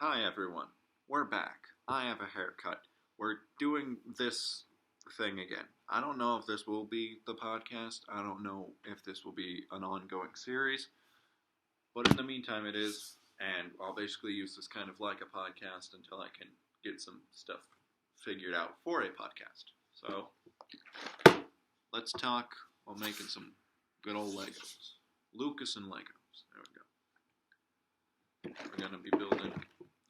Hi everyone, we're back. I have a haircut. We're doing this thing again. I don't know if this will be the podcast. I don't know if this will be an ongoing series. But in the meantime, it is. And I'll basically use this kind of like a podcast until I can get some stuff figured out for a podcast. So, let's talk while making some good old Legos. Lucas and Legos. There we go. We're going to be building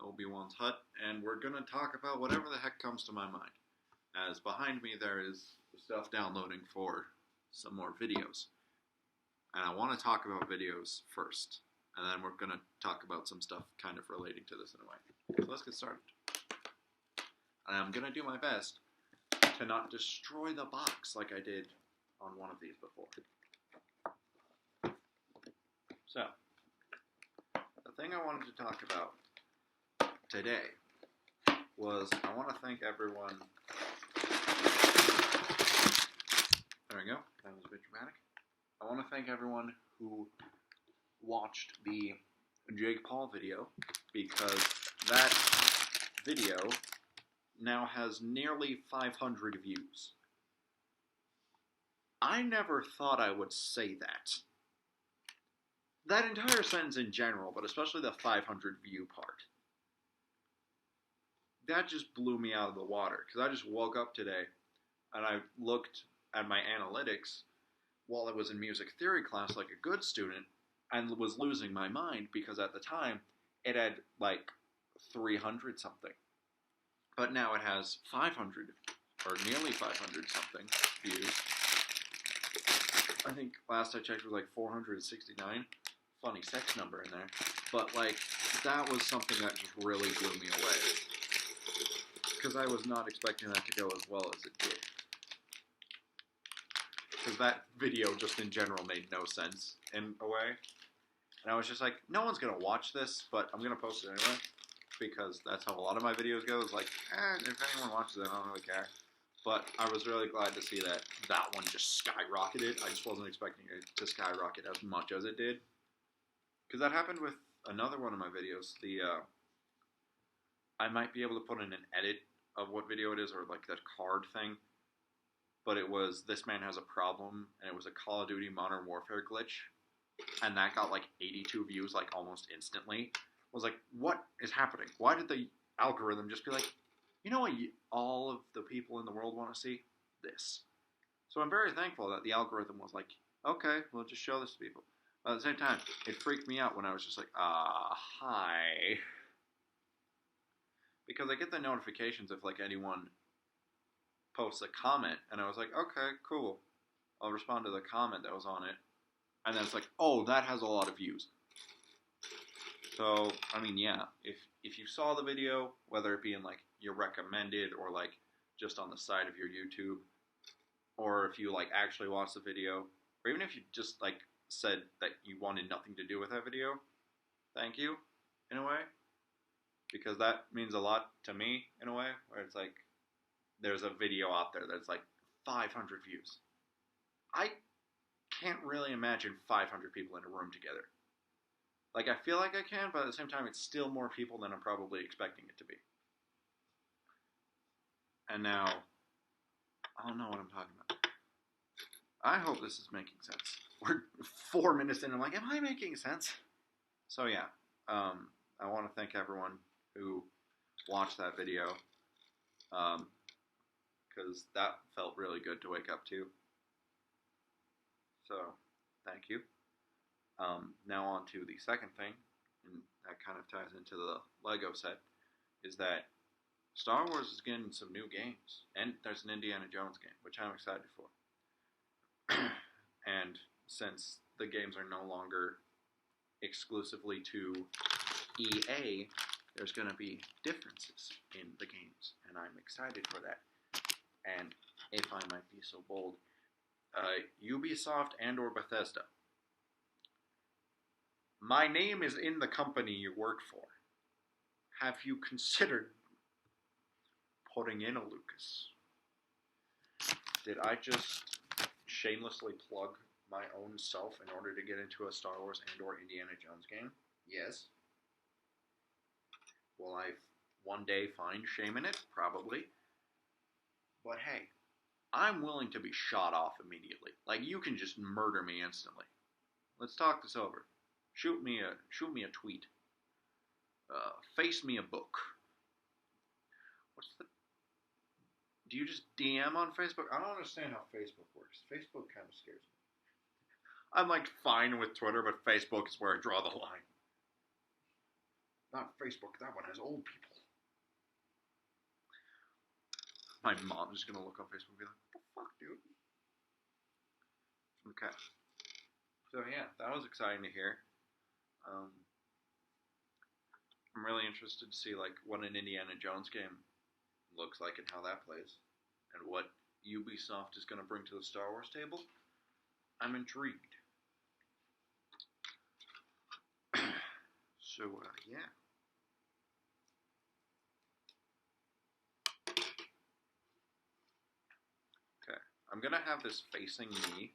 Obi-Wan's hut, and we're going to talk about whatever the heck comes to my mind. As behind me there is stuff downloading for some more videos. And I want to talk about videos first, and then we're going to talk about some stuff kind of relating to this in a way. So let's get started. And I'm going to do my best to not destroy the box like I did on one of these before. So, the thing I wanted to talk about today was I want to thank everyone. There we go. That was a bit dramatic. I want to thank everyone who watched the Jake Paul video, because that video now has nearly 500 views. I never thought I would say that. That entire sentence in general, but especially the 500 view part. That just blew me out of the water, because I just woke up today and I looked at my analytics while I was in music theory class like a good student, and was losing my mind because at the time it had like 300 something. But now it has 500, or nearly 500 something views. I think last I checked was like 469. Funny sex number in there. But like, that was something that just really blew me away. Because I was not expecting that to go as well as it did. Because that video just in general made no sense in a way. And I was just like, no one's going to watch this, but I'm going to post it anyway. Because that's how a lot of my videos go. It's like, if anyone watches it, I don't really care. But I was really glad to see that that one just skyrocketed. I just wasn't expecting it to skyrocket as much as it did. Because that happened with another one of my videos. I might be able to put in an edit of what video it is, or like that card thing. But it was This Man Has a Problem, and it was a Call of Duty Modern Warfare glitch. And that got like 82 views like almost instantly. I was like, what is happening? Why did the algorithm just be like, you know what all of the people in the world want to see? This. So I'm very thankful that the algorithm was like, okay, we'll just show this to people. But at the same time, it freaked me out when I was just like, hi. Because I get the notifications if like anyone posts a comment, and I was like, okay, cool. I'll respond to the comment that was on it. And then it's like, oh, that has a lot of views. So, I mean, yeah, if you saw the video, whether it be in like your recommended or like just on the side of your YouTube, or if you like actually watched the video, or even if you just like said that you wanted nothing to do with that video, thank you, in a way. Because that means a lot to me, in a way, where it's like, there's a video out there that's like 500 views. I can't really imagine 500 people in a room together. Like, I feel like I can, but at the same time, it's still more people than I'm probably expecting it to be. And now, I don't know what I'm talking about. I hope this is making sense. We're 4 minutes in, I'm like, am I making sense? So yeah, I want to thank everyone who watched that video, because that felt really good to wake up to. So, thank you. Now on to the second thing, and that kind of ties into the Lego set, is that Star Wars is getting some new games, and there's an Indiana Jones game, which I'm excited for. And since the games are no longer exclusively to EA, there's going to be differences in the games, and I'm excited for that. And if I might be so bold, Ubisoft and or Bethesda. My name is in the company you work for. Have you considered putting in a Lucas? Did I just shamelessly plug my own self in order to get into a Star Wars and or Indiana Jones game? Yes. will I one day find shame in it? Probably. But hey, I'm willing to be shot off immediately. Like, you can just murder me instantly. Let's talk this over. Shoot me a tweet. Face me a book. Do you just DM on Facebook? I don't understand how Facebook works. Facebook kind of scares me. I'm like fine with Twitter, but Facebook is where I draw the line. Not Facebook, that one has old people. My mom's just gonna look on Facebook and be like, what the fuck, dude? Okay. So yeah, that was exciting to hear. I'm really interested to see like what an Indiana Jones game looks like and how that plays, and what Ubisoft is going to bring to the Star Wars table. I'm intrigued. So yeah. Okay, I'm gonna have this facing me,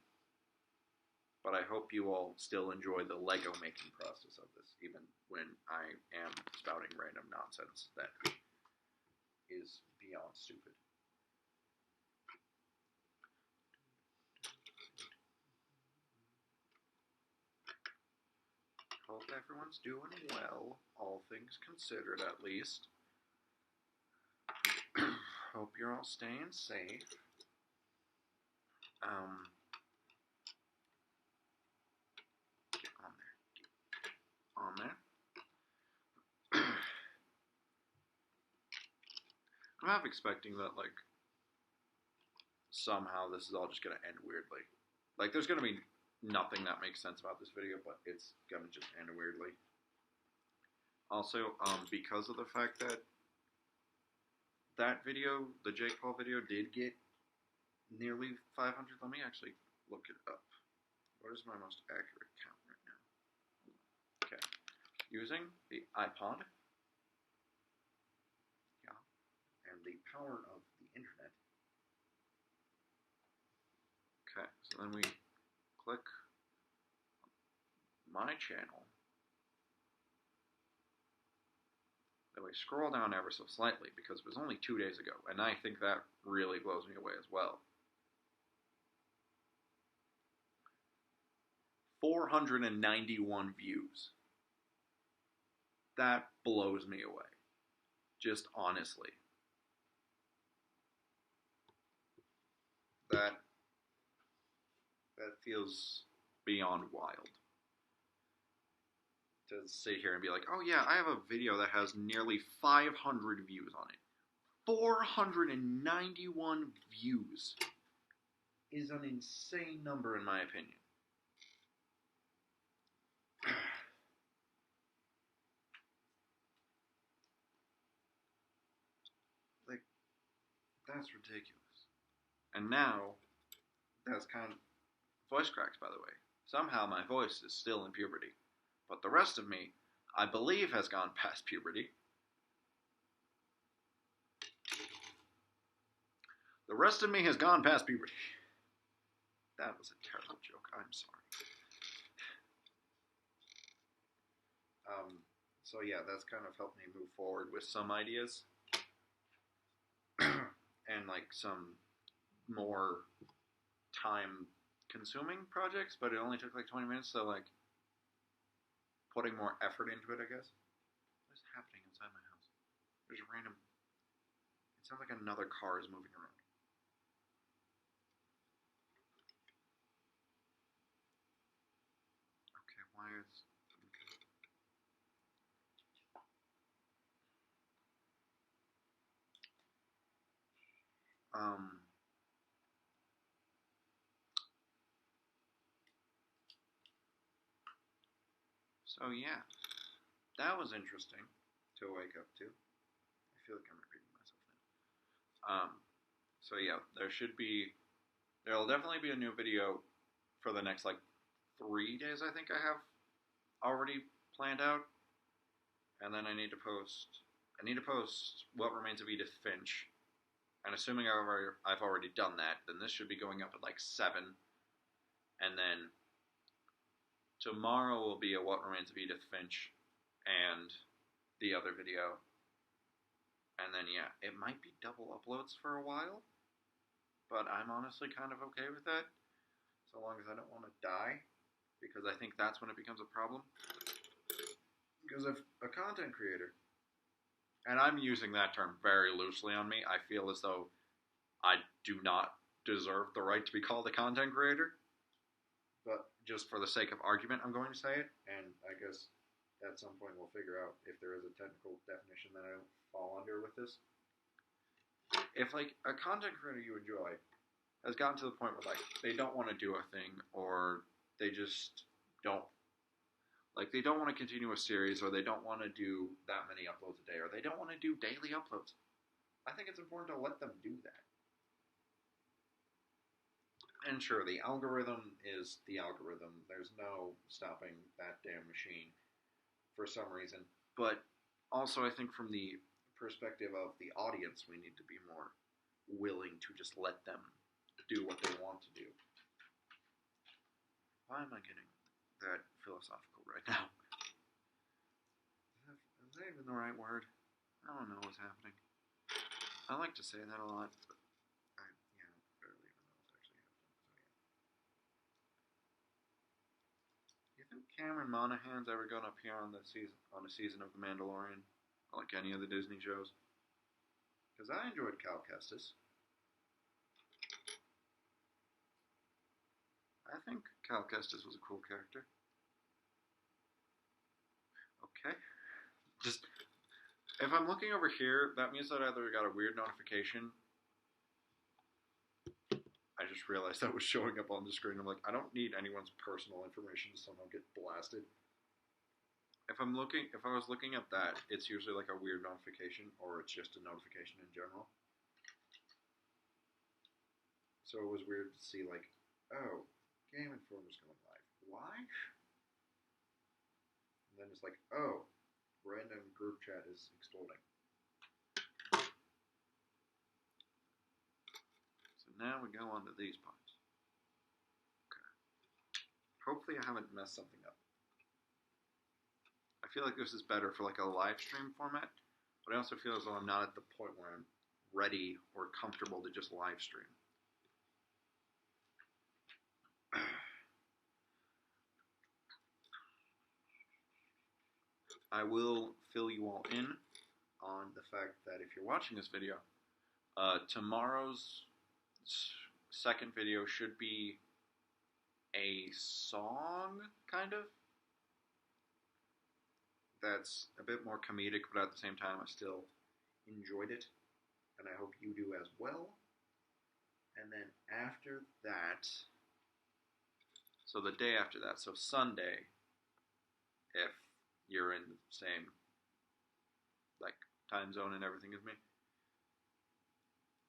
but I hope you all still enjoy the Lego making process of this, even when I am spouting random nonsense that is beyond stupid. Hope everyone's doing well, all things considered at least. Hope you're all staying safe. Get on there. Get on there. I'm half expecting that, like, somehow this is all just gonna end weirdly. Like, there's gonna be nothing that makes sense about this video, but it's gonna just end weirdly. Also, because of the fact that that video, the Jake Paul video, did get nearly 500, let me actually look it up. What is my most accurate count right now? Okay. Using the iPod. Yeah. And the power of the internet. Okay, so then we click my channel. Then we scroll down ever so slightly because it was only 2 days ago, and I think that really blows me away as well. 491 views. That blows me away. Just honestly. That feels beyond wild. To sit here and be like, oh yeah, I have a video that has nearly 500 views on it. 491 views is an insane number in my opinion. Like, that's ridiculous. And now, that's kind of voice cracks, by the way. Somehow my voice is still in puberty. But the rest of me, I believe, has gone past puberty. The rest of me has gone past puberty. That was a terrible joke. I'm sorry. So yeah, that's kind of helped me move forward with some ideas. And like some more time-consuming projects, but it only took like 20 minutes, so like putting more effort into it, I guess. What is happening inside my house? There's a random... It sounds like another car is moving around. Okay, why is... So yeah, that was interesting to wake up to. I feel like I'm repeating myself now. So yeah, there'll definitely be a new video for the next like 3 days. I think I have already planned out, and then I need to post What Remains of Edith Finch. And assuming I've already done that, then this should be going up at like 7, and then tomorrow will be a What Remains of Edith Finch and the other video, And then, yeah, it might be double uploads for a while, but I'm honestly kind of okay with that, so long as I don't want to die, because I think that's when it becomes a problem. Because if a content creator, and I'm using that term very loosely on me, I feel as though I do not deserve the right to be called a content creator, but just for the sake of argument, I'm going to say it, and I guess at some point we'll figure out if there is a technical definition that I don't fall under with this. If, like, a content creator you enjoy has gotten to the point where, like, they don't want to do a thing, or they just don't, like, they don't want to continue a series, or they don't want to do that many uploads a day, or they don't want to do daily uploads, I think it's important to let them do that. And sure, the algorithm is the algorithm. There's no stopping that damn machine for some reason. But also, I think from the perspective of the audience, we need to be more willing to just let them do what they want to do. Why am I getting that philosophical right now? Is that even the right word? I don't know what's happening. I like to say that a lot, but I barely even know what's actually happening. Do you think Cameron Monaghan's ever going to appear on a season of The Mandalorian, like any of the Disney shows? Because I enjoyed Cal Kestis. I think Cal Kestis was a cool character. Okay. Just, if I'm looking over here, that means that I either got a weird notification. I just realized that was showing up on the screen. I'm like, I don't need anyone's personal information to somehow get blasted. If I was looking at that, it's usually like a weird notification, or it's just a notification in general. So it was weird to see, like, oh, Game Informer's going live. Why? And then it's like, oh, random group chat is exploding. So now we go on to these parts. Okay. Hopefully I haven't messed something up. I feel like this is better for like a live stream format, but I also feel as though I'm not at the point where I'm ready or comfortable to just live stream. I will fill you all in on the fact that if you're watching this video, tomorrow's second video should be a song, kind of. That's a bit more comedic, but at the same time I still enjoyed it, and I hope you do as well. And then after that, so the day after that, so Sunday, if you're in the same, like, time zone and everything as me,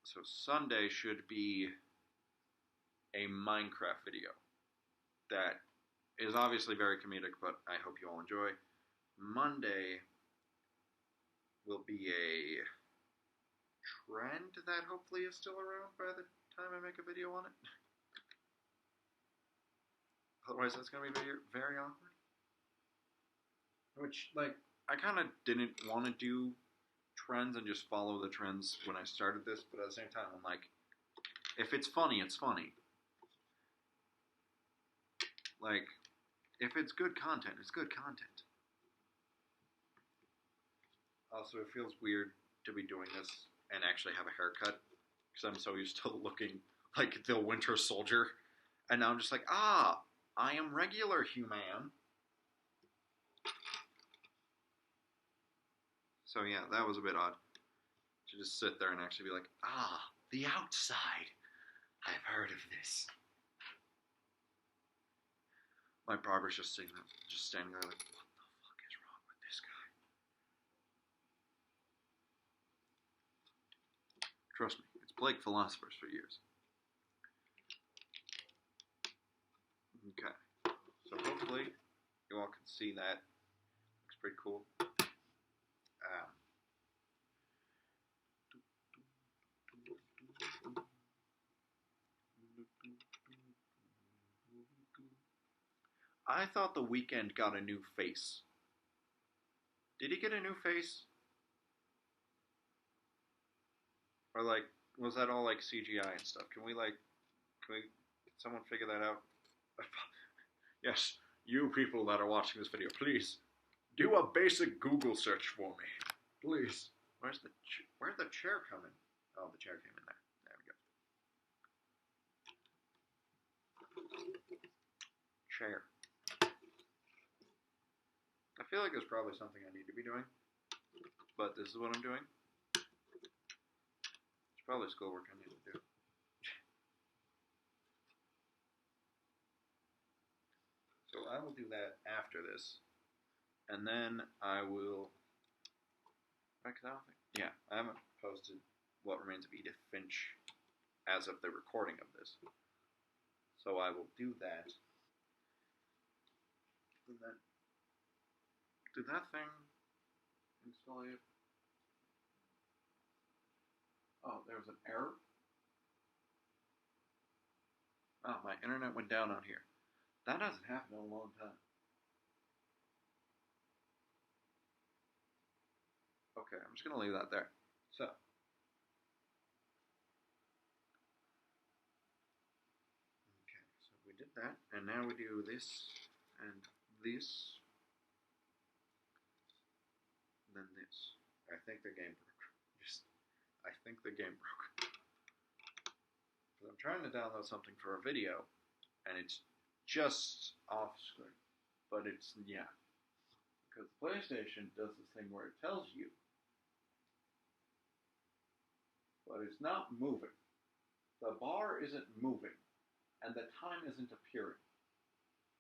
so Sunday should be a Minecraft video that is obviously very comedic, but I hope you all enjoy. Monday will be a trend that hopefully is still around by the time I make a video on it. Otherwise, that's going to be very, very awkward. Which, like, I kind of didn't want to do trends and just follow the trends when I started this, but at the same time, I'm like, if it's funny, it's funny. Like, if it's good content, it's good content. Also, it feels weird to be doing this and actually have a haircut, because I'm so used to looking like the Winter Soldier, and now I'm just like, I am regular human. So yeah, that was a bit odd to just sit there and actually be like, The Outside. I've heard of this. My barber's just standing there like, what the fuck is wrong with this guy? Trust me, it's Blake Philosophers for years. Okay, so hopefully you all can see that. Looks pretty cool. I thought The Weeknd got a new face. Did he get a new face? Or like, was that all like CGI and stuff? Can someone figure that out? Yes, you people that are watching this video, please do a basic Google search for me, please. Where'd the chair come in? Oh, the chair came in there. There we go. Chair. I feel like there's probably something I need to be doing, but this is what I'm doing. It's probably schoolwork I need to do. So I will do that after this, and then I will. Yeah, I haven't posted What Remains of Edith Finch as of the recording of this, so I will do that. And then, did that thing install it? Oh, there was an error. Oh, my internet went down on here. That hasn't happened in a long time. Okay, I'm just going to leave that there. So, okay, so we did that, and now we do this, and this, then this. I think the game broke. I think the game broke. Because I'm trying to download something for a video, and it's just off screen. But it's, yeah. Because PlayStation does this thing where it tells you, but it's not moving. The bar isn't moving, and the time isn't appearing.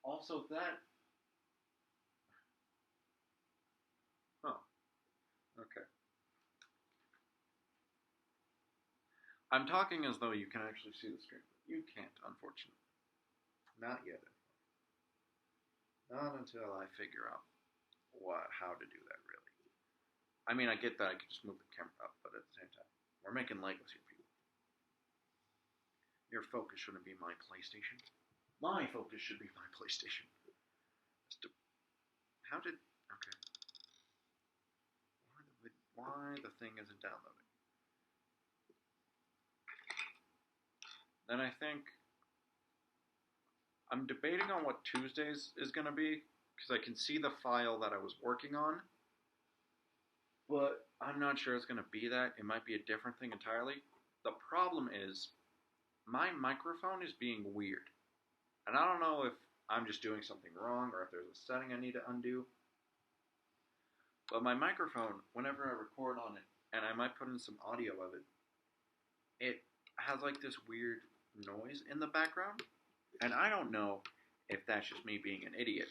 Also, that... Huh. Okay. I'm talking as though you can actually see the screen. You can't, unfortunately. Not yet. Not until I figure out how to do that, really. I mean, I get that I could just move the camera up, but at the same time, we're making Legos here, people. Your focus shouldn't be my PlayStation. My focus should be my PlayStation. How did... Okay. Why the thing isn't downloading? Then I think... I'm debating on what Tuesdays is going to be, because I can see the file that I was working on, but I'm not sure it's going to be that. It might be a different thing entirely. The problem is, my microphone is being weird, and I don't know if I'm just doing something wrong, or if there's a setting I need to undo, but my microphone, whenever I record on it, and I might put in some audio of it, it has like this weird noise in the background. And I don't know if that's just me being an idiot,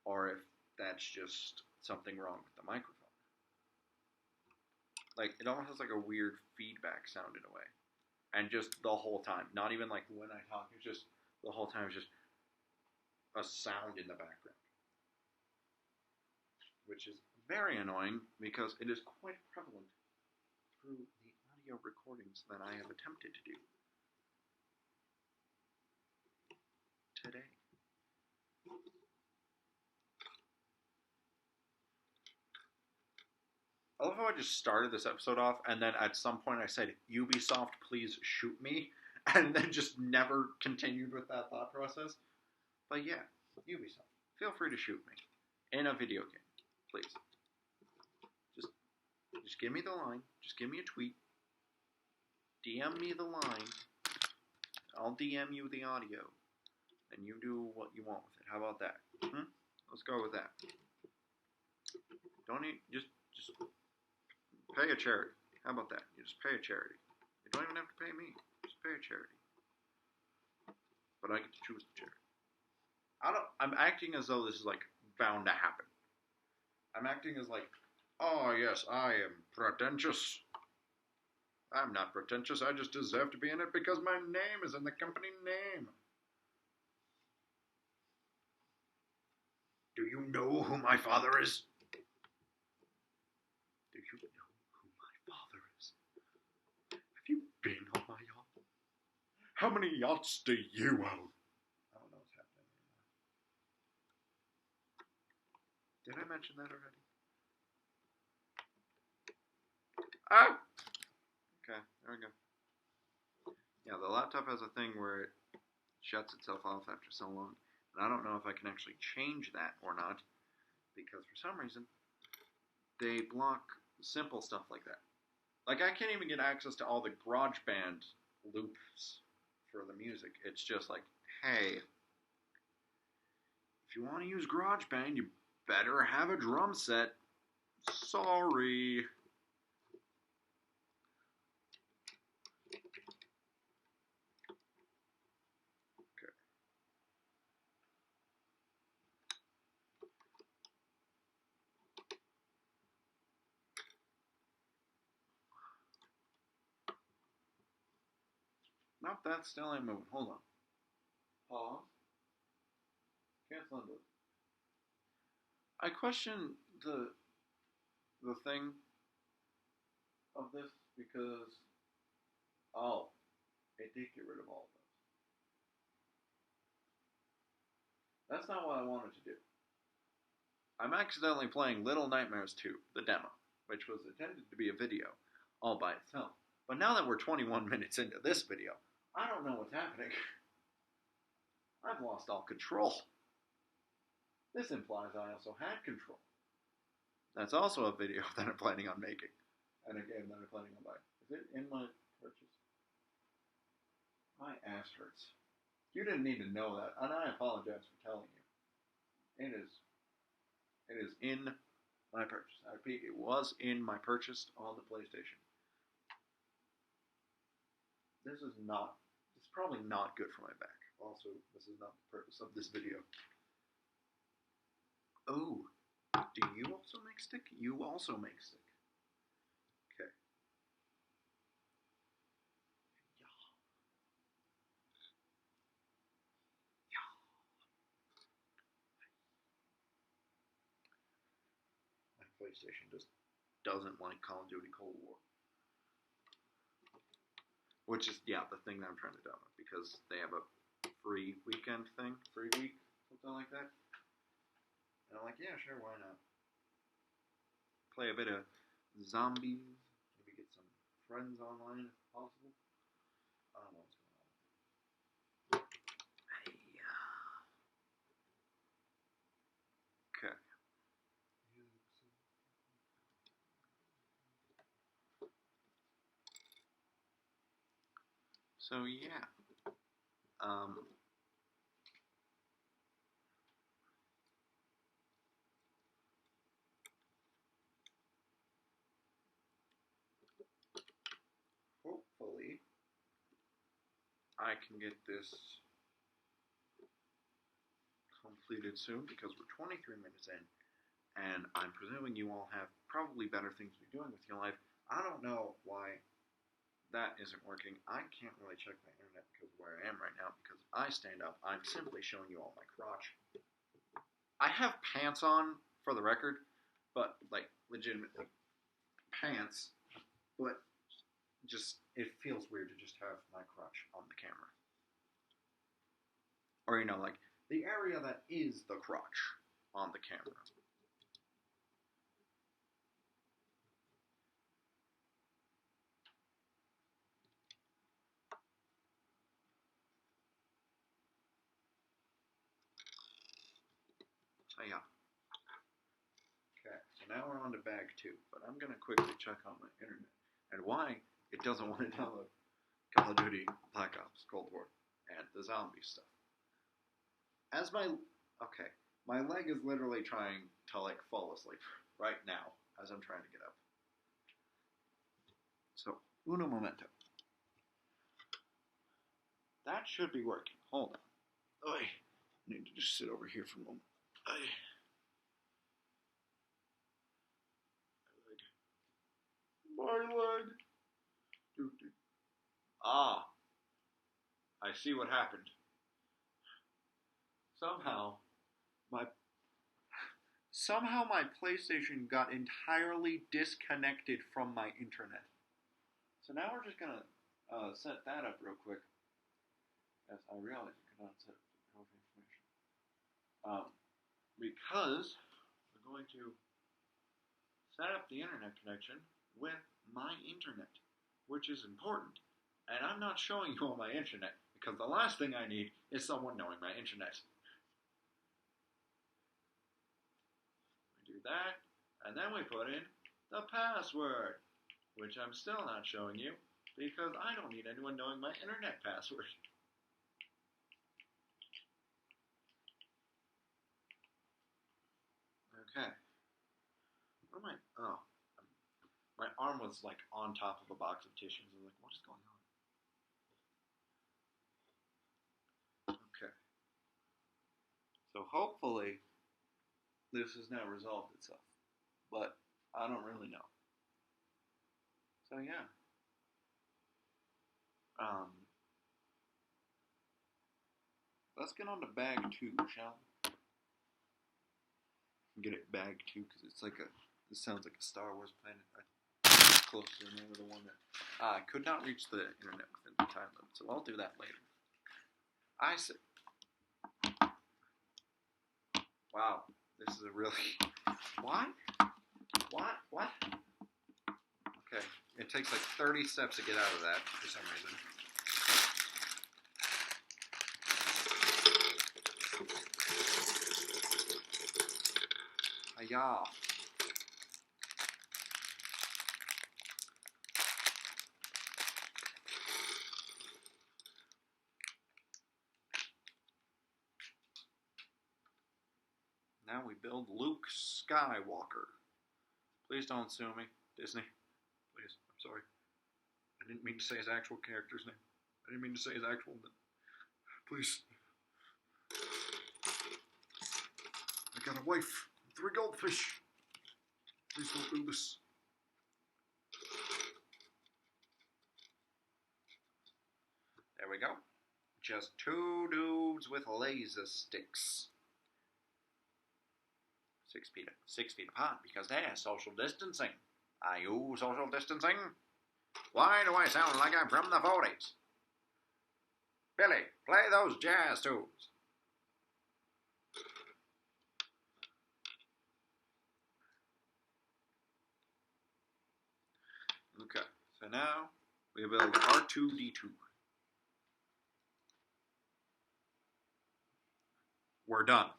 or if that's just something wrong with the microphone. Like, it almost has like a weird feedback sound in a way. And just the whole time. Not even like when I talk, it's just the whole time it's just a sound in the background. Which is very annoying because it is quite prevalent through the audio recordings that I have attempted to do today. I love how I just started this episode off, and then at some point I said, Ubisoft, please shoot me, and then just never continued with that thought process. But yeah, Ubisoft, feel free to shoot me in a video game, please. Just give me the line, just give me a tweet, DM me the line, I'll DM you the audio, and you do what you want with it. How about that? Let's go with that. Don't need, just pay a charity. How about that? You just pay a charity. You don't even have to pay me. Just pay a charity. But I get to choose the charity. I'm acting as though this is like bound to happen. I'm acting as like, oh yes, I am pretentious. I'm not pretentious, I just deserve to be in it because my name is in the company name. Do you know who my father is? Do you know who my father is? Have you been on my yacht? How many yachts do you own? I don't know what's happening anymore. Did I mention that already? Ah! Okay, there we go. laptop has a thing where it shuts itself off after so long, and I don't know if I can actually change that or not, because for some reason they block simple stuff like that. Like, I can't even get access to all the GarageBand loops for the music. It's just like, hey, if you want to use GarageBand, you better have a drum set. Sorry. Okay. Nope, that still ain't moving. Hold on. Pause. Cancel undo. I question the thing of this because it did get rid of all of those. That's not what I wanted to do. I'm accidentally playing Little Nightmares 2, the demo, which was intended to be a video all by itself. But now that we're 21 minutes into this video, I don't know what's happening. I've lost all control. This implies I also had control. That's also a video that I'm planning on making, and a game that I'm planning on buying. Is it in my purchase? My ass hurts. You didn't need to know that, and I apologize for telling you. It is in my purchase. I repeat, it was in my purchase on the PlayStation. This is probably not good for my back. Also, this is not the purpose of this video. Oh, do you also make stick? You also make stick. Okay. My PlayStation just doesn't like Call of Duty Cold War. Which is, yeah, the thing that I'm trying to download, because they have a free weekend thing, free week, something like that. And I'm like, yeah, sure, why not? Play a bit of zombies, maybe get some friends online if possible. I don't know what's going on. Hey. Okay. So yeah, hopefully I can get this completed soon, because we're 23 minutes in, and I'm presuming you all have probably better things to be doing with your life. I don't know why that isn't working. I can't really check my internet because of where I am right now, because I stand up. I'm simply showing you all my crotch. I have pants on, for the record, but, like, legitimately pants, but just, it feels weird to just have my crotch on the camera. Or, you know, like, the area that is the crotch on the camera. So yeah. Okay, so now we're on to bag 2, but I'm going to quickly check on my internet and why it doesn't want to download Call of Duty Black Ops Cold War and the zombie stuff. My leg is literally trying to, like, fall asleep right now as I'm trying to get up. So, uno momento. That should be working. Hold on. I need to just sit over here for a moment. My leg. Ah, I see what happened. Somehow my PlayStation got entirely disconnected from my internet. So now we're just gonna set that up real quick. Yes, I realize you cannot set up the health information. Because we're going to set up the internet connection with my internet, which is important And I'm not showing you on my internet, because the last thing I need is someone knowing my internet. We do that, and then we put in the password, which I'm still not showing you, because I don't need anyone knowing my internet password. Okay. What am I? Oh. My arm was like on top of a box of tissues. I was like, what is going on? Okay. So hopefully this has now resolved itself. But I don't really know. So yeah. Let's get on to bag 2, shall we? Get it bag 2 because it's like this sounds like a Star Wars planet. Close to the name of the one that I could not reach the internet within the time limit, so I'll do that later. I said, wow, this is a really what? Okay, it takes like 30 steps to get out of that for some reason. Ayah. Now we build Luke Skywalker. Please don't sue me, Disney. Please, I'm sorry. I didn't mean to say his actual character's name. I didn't mean to say his actual name. Please. I got a wife, 3 goldfish. Please don't do this. There we go. Just 2 dudes with laser sticks. 6 feet apart because they're social distancing. Are you social distancing? Why do I sound like I'm from the 40s? Billy, play those jazz tunes. Okay, so now we build R2-D2. We're done.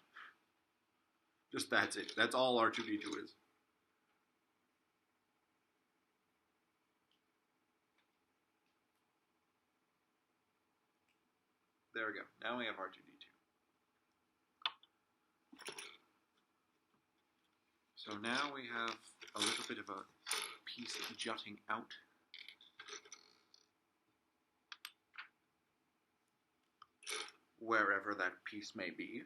Just that's it. That's all R2-D2 is. There we go. Now we have R2-D2. So now we have a little bit of a piece jutting out. Wherever that piece may be.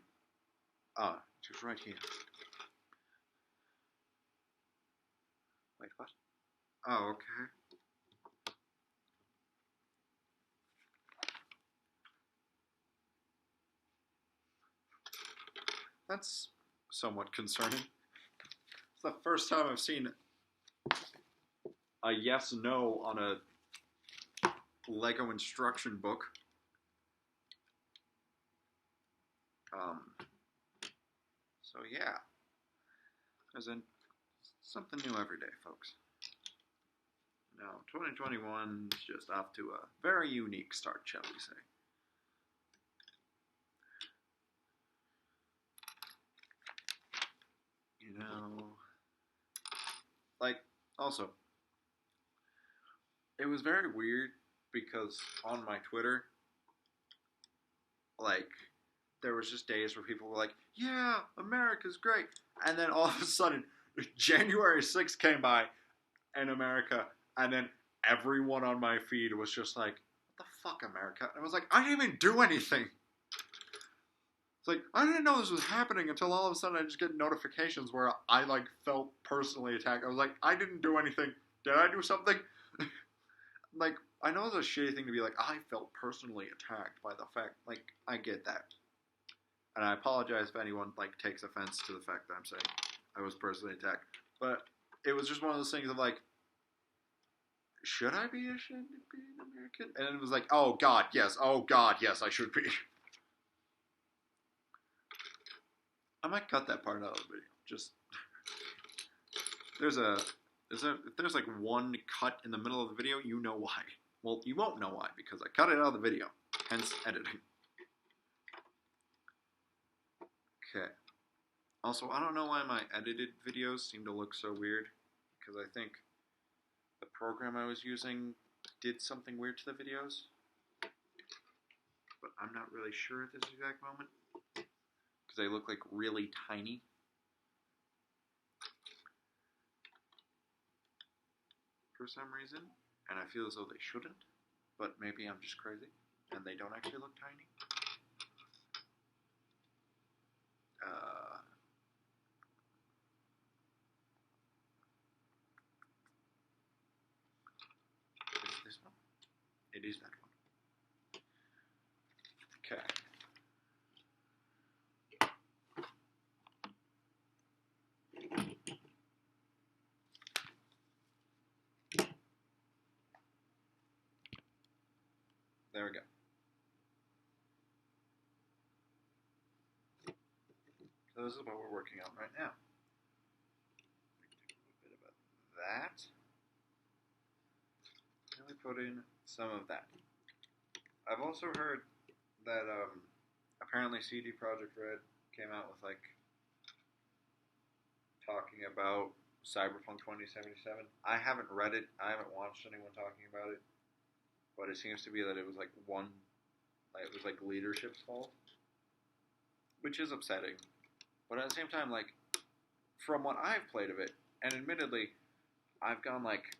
Just right here. Wait, what? Oh, okay. That's somewhat concerning. It's the first time I've seen a yes/no on a Lego instruction book. So yeah, there's something new every day, folks. Now, 2021 is just off to a very unique start, shall we say. You know, like, also, it was very weird because on my Twitter, like, there was just days where people were like, yeah, America's great. And then all of a sudden, January 6th came by in America, and then everyone on my feed was just like, what the fuck, America? And I was like, I didn't even do anything. It's like, I didn't know this was happening until all of a sudden I just get notifications where I, like, felt personally attacked. I was like, I didn't do anything. Did I do something? Like, I know it's a shitty thing to be like, I felt personally attacked by the fact, like, I get that. And I apologize if anyone, like, takes offense to the fact that I'm saying I was personally attacked. But it was just one of those things of, like, should I be ashamed of being American? And it was like, oh God, yes, I should be. I might cut that part out of the video. Just, if there's like one cut in the middle of the video, you know why. Well, you won't know why, because I cut it out of the video. Hence, editing. Okay. Also, I don't know why my edited videos seem to look so weird, because I think the program I was using did something weird to the videos. But I'm not really sure at this exact moment, because they look like really tiny. For some reason, and I feel as though they shouldn't, but maybe I'm just crazy, and they don't actually look tiny. Is it this one? It is that one. Okay. There we go. So this is what we're working on right now. A little bit about that. And we put in some of that. I've also heard that apparently CD Projekt Red came out with like talking about Cyberpunk 2077. I haven't read it. I haven't watched anyone talking about it. But it seems to be that it was like leadership's fault, which is upsetting. But at the same time, like, from what I've played of it, and admittedly, I've gone like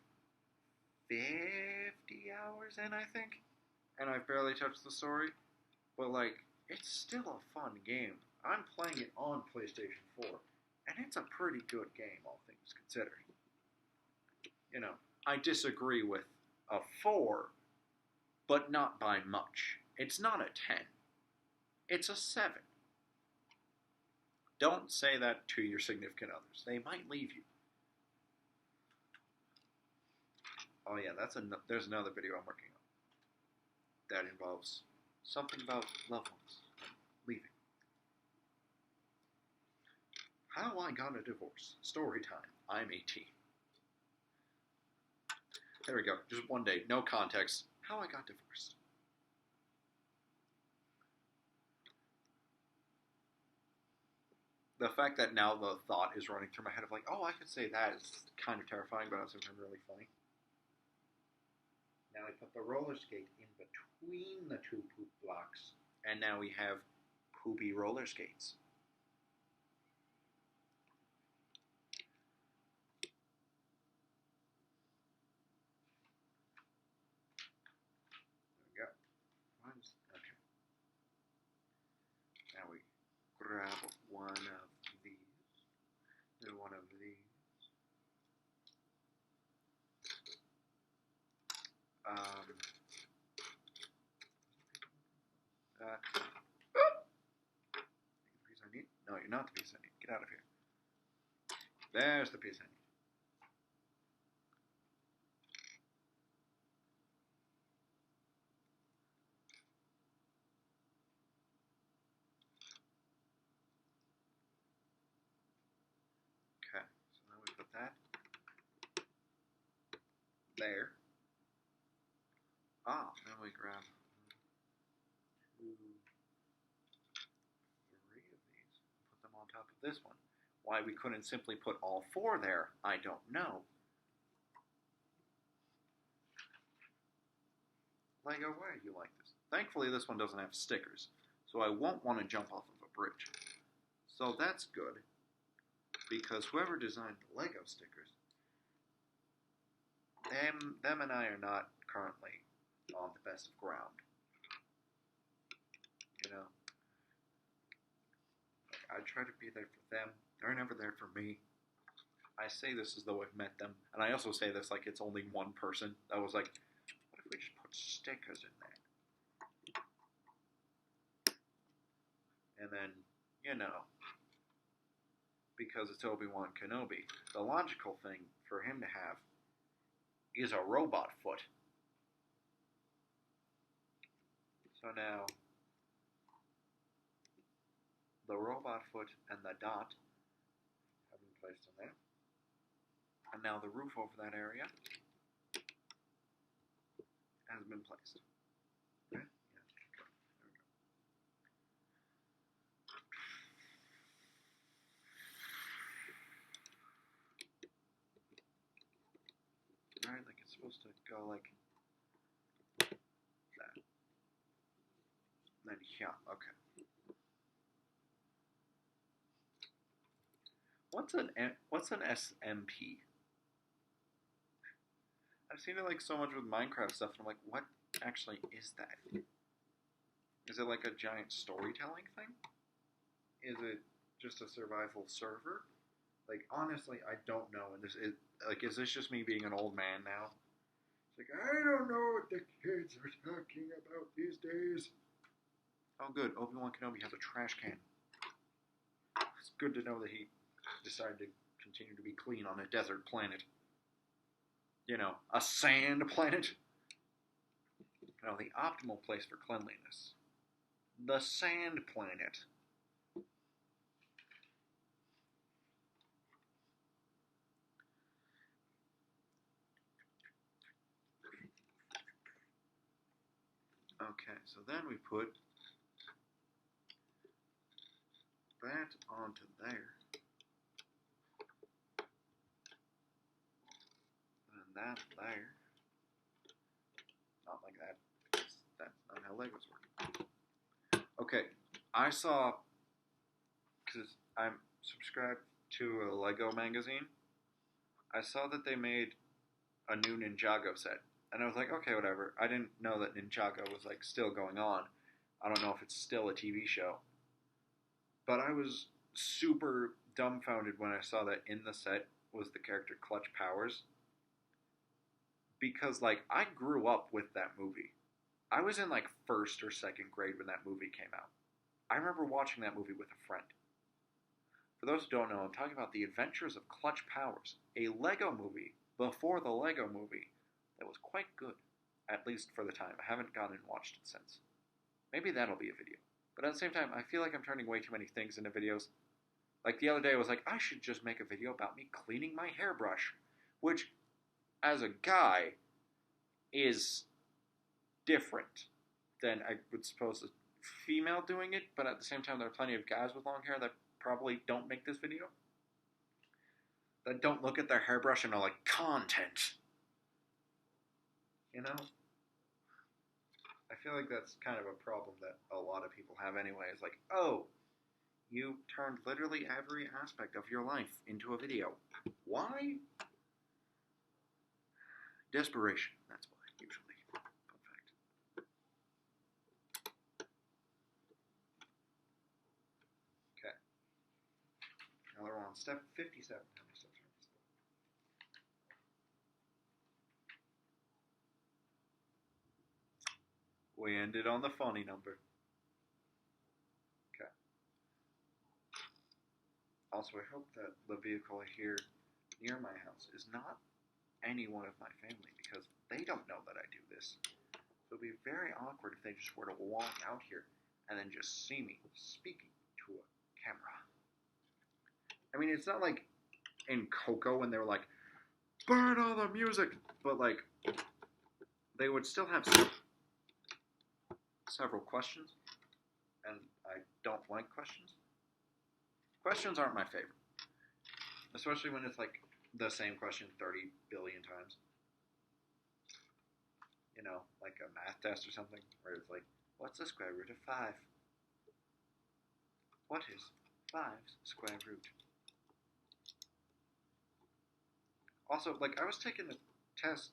50 hours in, I think, and I've barely touched the story. But like, it's still a fun game. I'm playing it on PlayStation 4, and it's a pretty good game, all things considered. You know, I disagree with a 4. But not by much. It's not a 10. It's a 7. Don't say that to your significant others. They might leave you. Oh yeah, there's another video I'm working on that involves something about loved ones leaving. How I got a divorce. Story time. I'm 18. There we go. Just one day. No context. How I got divorced. The fact that now the thought is running through my head of like, oh, I could say that is kind of terrifying, but also kind of really funny. Now I put the roller skate in between the two poop blocks, and now we have poopy roller skates. Okay. Now we grab one of these, and one of these. The piece I need? No, you're not the piece I need. Get out of here. There's the piece I need. Okay, so now we put that there. Now we grab 2, 3 of these and put them on top of this one. Why we couldn't simply put all 4 there, I don't know. Lego, why are you like this? Thankfully, this one doesn't have stickers, so I won't want to jump off of a bridge. So that's good, because whoever designed the Lego stickers, them and I are not currently on the best of ground. You know? I try to be there for them. They're never there for me. I say this as though I've met them, and I also say this like it's only one person. I was like, what if we just put stickers in there? And then, you know, because it's Obi-Wan Kenobi, the logical thing for him to have is a robot foot. So now, the robot foot and the dot have been placed in there. And now the roof over that area. has been placed. Okay? Yes. Okay. There we go. Right, like it's supposed to go like that. Then yeah, okay. What's an SMP? I've seen it like so much with Minecraft stuff, and I'm like, what actually is that? Is it like a giant storytelling thing? Is it just a survival server? Like honestly, I don't know. And is this just me being an old man now? It's like I don't know what the kids are talking about these days. Oh, good. Obi-Wan Kenobi has a trash can. It's good to know that he decided to continue to be clean on a desert planet. You know, a sand planet. You know, the optimal place for cleanliness. The sand planet. Okay, so then we put that onto there. And that there. Not like that. That's not how Legos work. Okay, I saw, because I'm subscribed to a Lego magazine, I saw that they made a new Ninjago set. And I was like, okay, whatever. I didn't know that Ninjago was like still going on. I don't know if it's still a TV show. But I was super dumbfounded when I saw that in the set was the character Clutch Powers. Because like I grew up with that movie. I was in like first or second grade when that movie came out. I remember watching that movie with a friend. For those who don't know, I'm talking about The Adventures of Clutch Powers, a Lego movie before the Lego movie that was quite good, at least for the time. I haven't gone and watched it since. Maybe that'll be a video. But at the same time, I feel like I'm turning way too many things into videos. Like the other day, I was like, I should just make a video about me cleaning my hairbrush, which, as a guy, is different than I would suppose a female doing it, but at the same time, there are plenty of guys with long hair that probably don't make this video. That don't look at their hairbrush and are like, content. You know? I feel like that's kind of a problem that a lot of people have anyway. It's like, oh, you turned literally every aspect of your life into a video. Why? Desperation. That's why, usually. Fun fact. Okay. Now we're on step 57. How many steps are on this? We ended on the funny number. Okay. Also, I hope that the vehicle here near my house is not anyone of my family, because they don't know that I do this. So it would be very awkward if they just were to walk out here and then just see me speaking to a camera. I mean, it's not like in Coco when they were like, burn all the music, but like, they would still have several questions, and I don't like questions. Questions aren't my favorite, especially when it's like the same question 30 billion times. You know, like a math test or something, where it's like, what's the square root of 5? What is 5's square root? Also, like, I was taking a test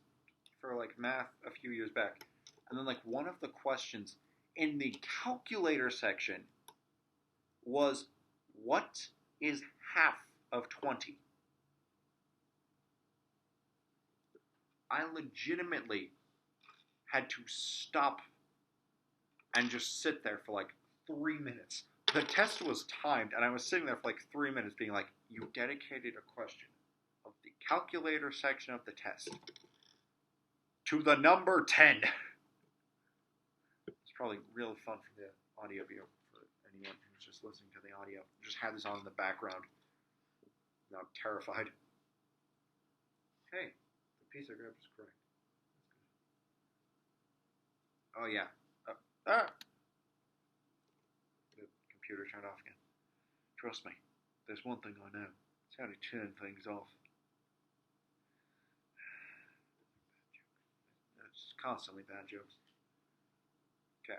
for, like, math a few years back, and then, like, one of the questions in the calculator section was, what is half of 20? I legitimately had to stop and just sit there for like 3 minutes. The test was timed, and I was sitting there for like 3 minutes being like, you dedicated a question of the calculator section of the test to the number 10. It's probably really fun for the audio view for anyone who's just listening to the audio. Just have this on in the background. Now I'm terrified. Hey, the piece I grabbed is correct. Oh yeah. Ah! The computer turned off again. Trust me, there's one thing I know. It's how to turn things off. It's constantly bad jokes. Okay.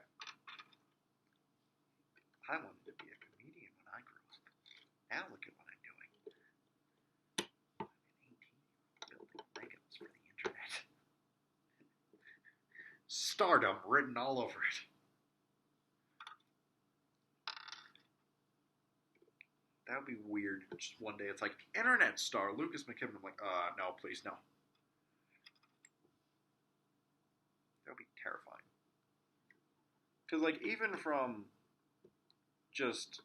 I wanted to be a comedian when I grew up. Now look at what I'm doing. I'm an 18-year-old building Legos for the internet. Stardom written all over it. That would be weird. Just one day it's like, internet star, Lucas McKibben. I'm like, no, please, no. That would be terrifying. Because, like, even from just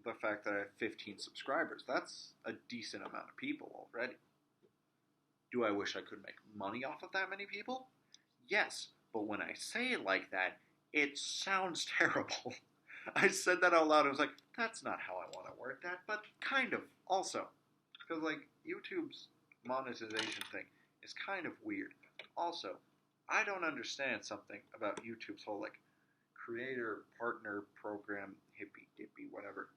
the fact that I have 15 subscribers, that's a decent amount of people already. Do I wish I could make money off of that many people? Yes, but when I say it like that, it sounds terrible. I said that out loud. I was like, that's not how I want to word that, but kind of also. Because, like, YouTube's monetization thing is kind of weird. Also, I don't understand something about YouTube's whole, like, creator partner program, hippy dippy, whatever.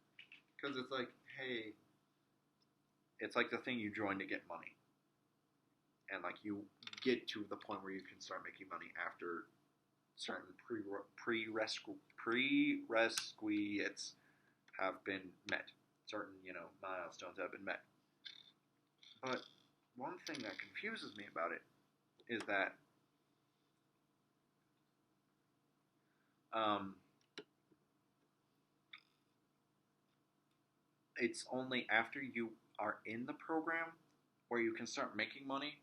Because it's like, hey, it's like the thing you join to get money. And, like, you get to the point where you can start making money after certain prerequisites have been met. Certain, milestones have been met. But one thing that confuses me about it is that it's only after you are in the program where you can start making money,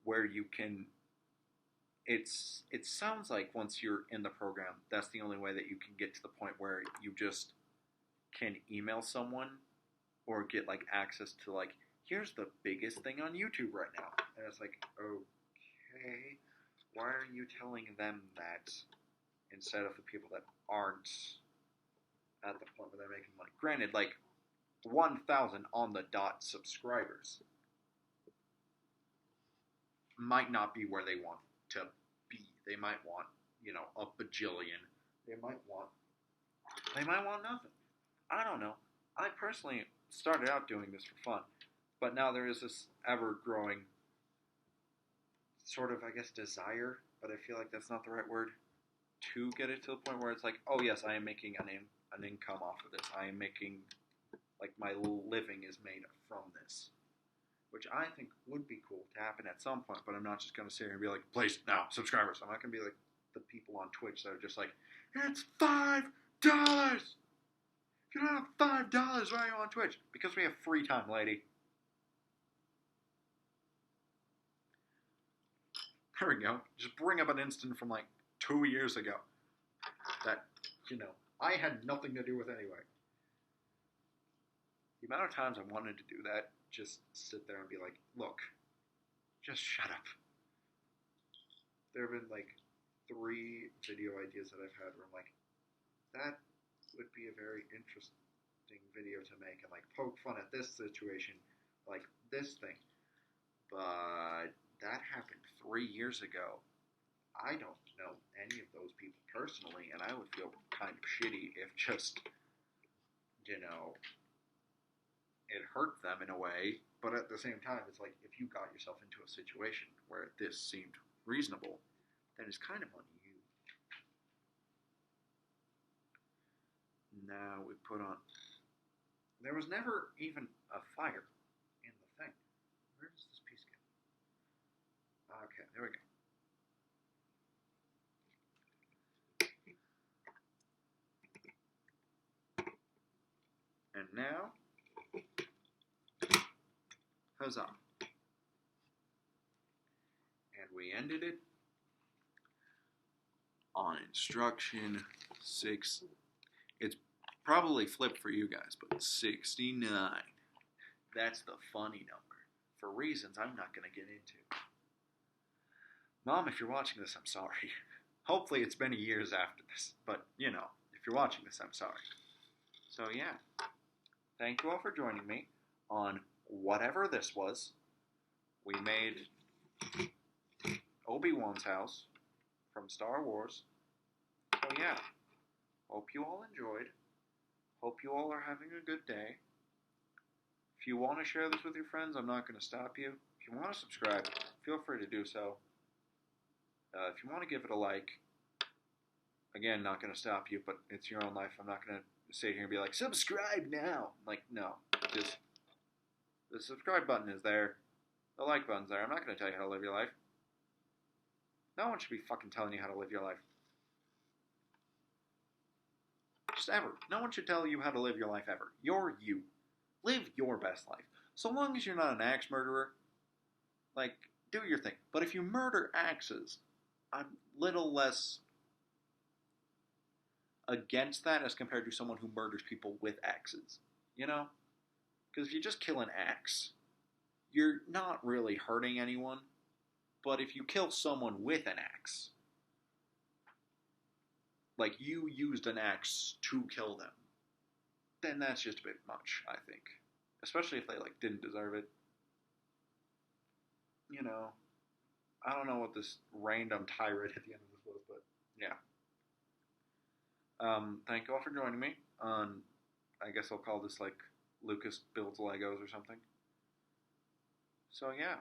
where you can. It sounds like once you're in the program, that's the only way that you can get to the point where you just can email someone or get like access to like, here's the biggest thing on YouTube right now, and it's like, okay, why are you telling them that instead of the people that aren't at the point where they're making money? Granted, like 1,000 on the dot subscribers might not be where they want to be. They might want, a bajillion. They might want nothing. I don't know. I personally started out doing this for fun, but now there is this ever-growing sort of, I guess, desire, but I feel like that's not the right word, to get it to the point where it's like, oh yes, I am making an income off of this. I am making, like, my living is made from this. Which I think would be cool to happen at some point, but I'm not just going to sit here and be like, please, now, subscribers. I'm not going to be like the people on Twitch that are just like, it's $5! If you don't have $5, why are you on Twitch? Because we have free time, lady. There we go. Just bring up an instant from like 2 years ago that, I had nothing to do with anyway. The amount of times I wanted to do that, just sit there and be like, look, just shut up. There have been like 3 video ideas that I've had where I'm like, that would be a very interesting video to make and like poke fun at this situation, like this thing. But that happened 3 years ago. I don't know any of those people personally, and I would feel kind of shitty if just, it hurt them in a way, but at the same time, it's like, if you got yourself into a situation where this seemed reasonable, then it's kind of on you. Now we put on... There was never even a fire in the thing. Where does this piece go? Okay, there we go. And now... Huzzah. And we ended it on instruction 6. It's probably flipped for you guys, but 69. That's the funny number. For reasons I'm not going to get into. Mom, if you're watching this, I'm sorry. Hopefully it's been years after this, but, if you're watching this, I'm sorry. So, yeah. Thank you all for joining me on whatever this was. We made Obi-Wan's house from Star Wars So yeah, hope you all enjoyed. Hope you all are having a good day. If you want to share this with your friends, I'm not going to stop you. If you want to subscribe, feel free to do so. If you want to give it a like, again, not going to stop you, but it's your own life. I'm not going to sit here and be like, subscribe now. Like, no. Just, the subscribe button is there. The like button's there. I'm not going to tell you how to live your life. No one should be fucking telling you how to live your life. Just ever. No one should tell you how to live your life ever. You're you. Live your best life. So long as you're not an axe murderer, like, do your thing. But if you murder axes, I'm little less against that as compared to someone who murders people with axes. You know? Because if you just kill an axe, you're not really hurting anyone. But if you kill someone with an axe, like you used an axe to kill them, then that's just a bit much, I think. Especially if they, like, didn't deserve it. You know, I don't know what this random tirade at the end of this was, but yeah. Thank you all for joining me on, I guess I'll call this, like, Lucas Builds Legos or something. So yeah.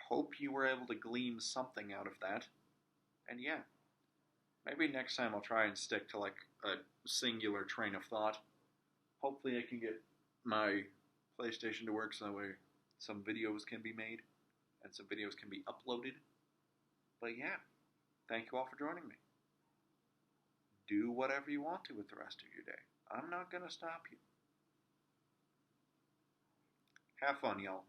Hope you were able to glean something out of that. And yeah. Maybe next time I'll try and stick to, like, a singular train of thought. Hopefully I can get my PlayStation to work so that way some videos can be made and some videos can be uploaded. But yeah, thank you all for joining me. Do whatever you want to with the rest of your day. I'm not going to stop you. Have fun, y'all.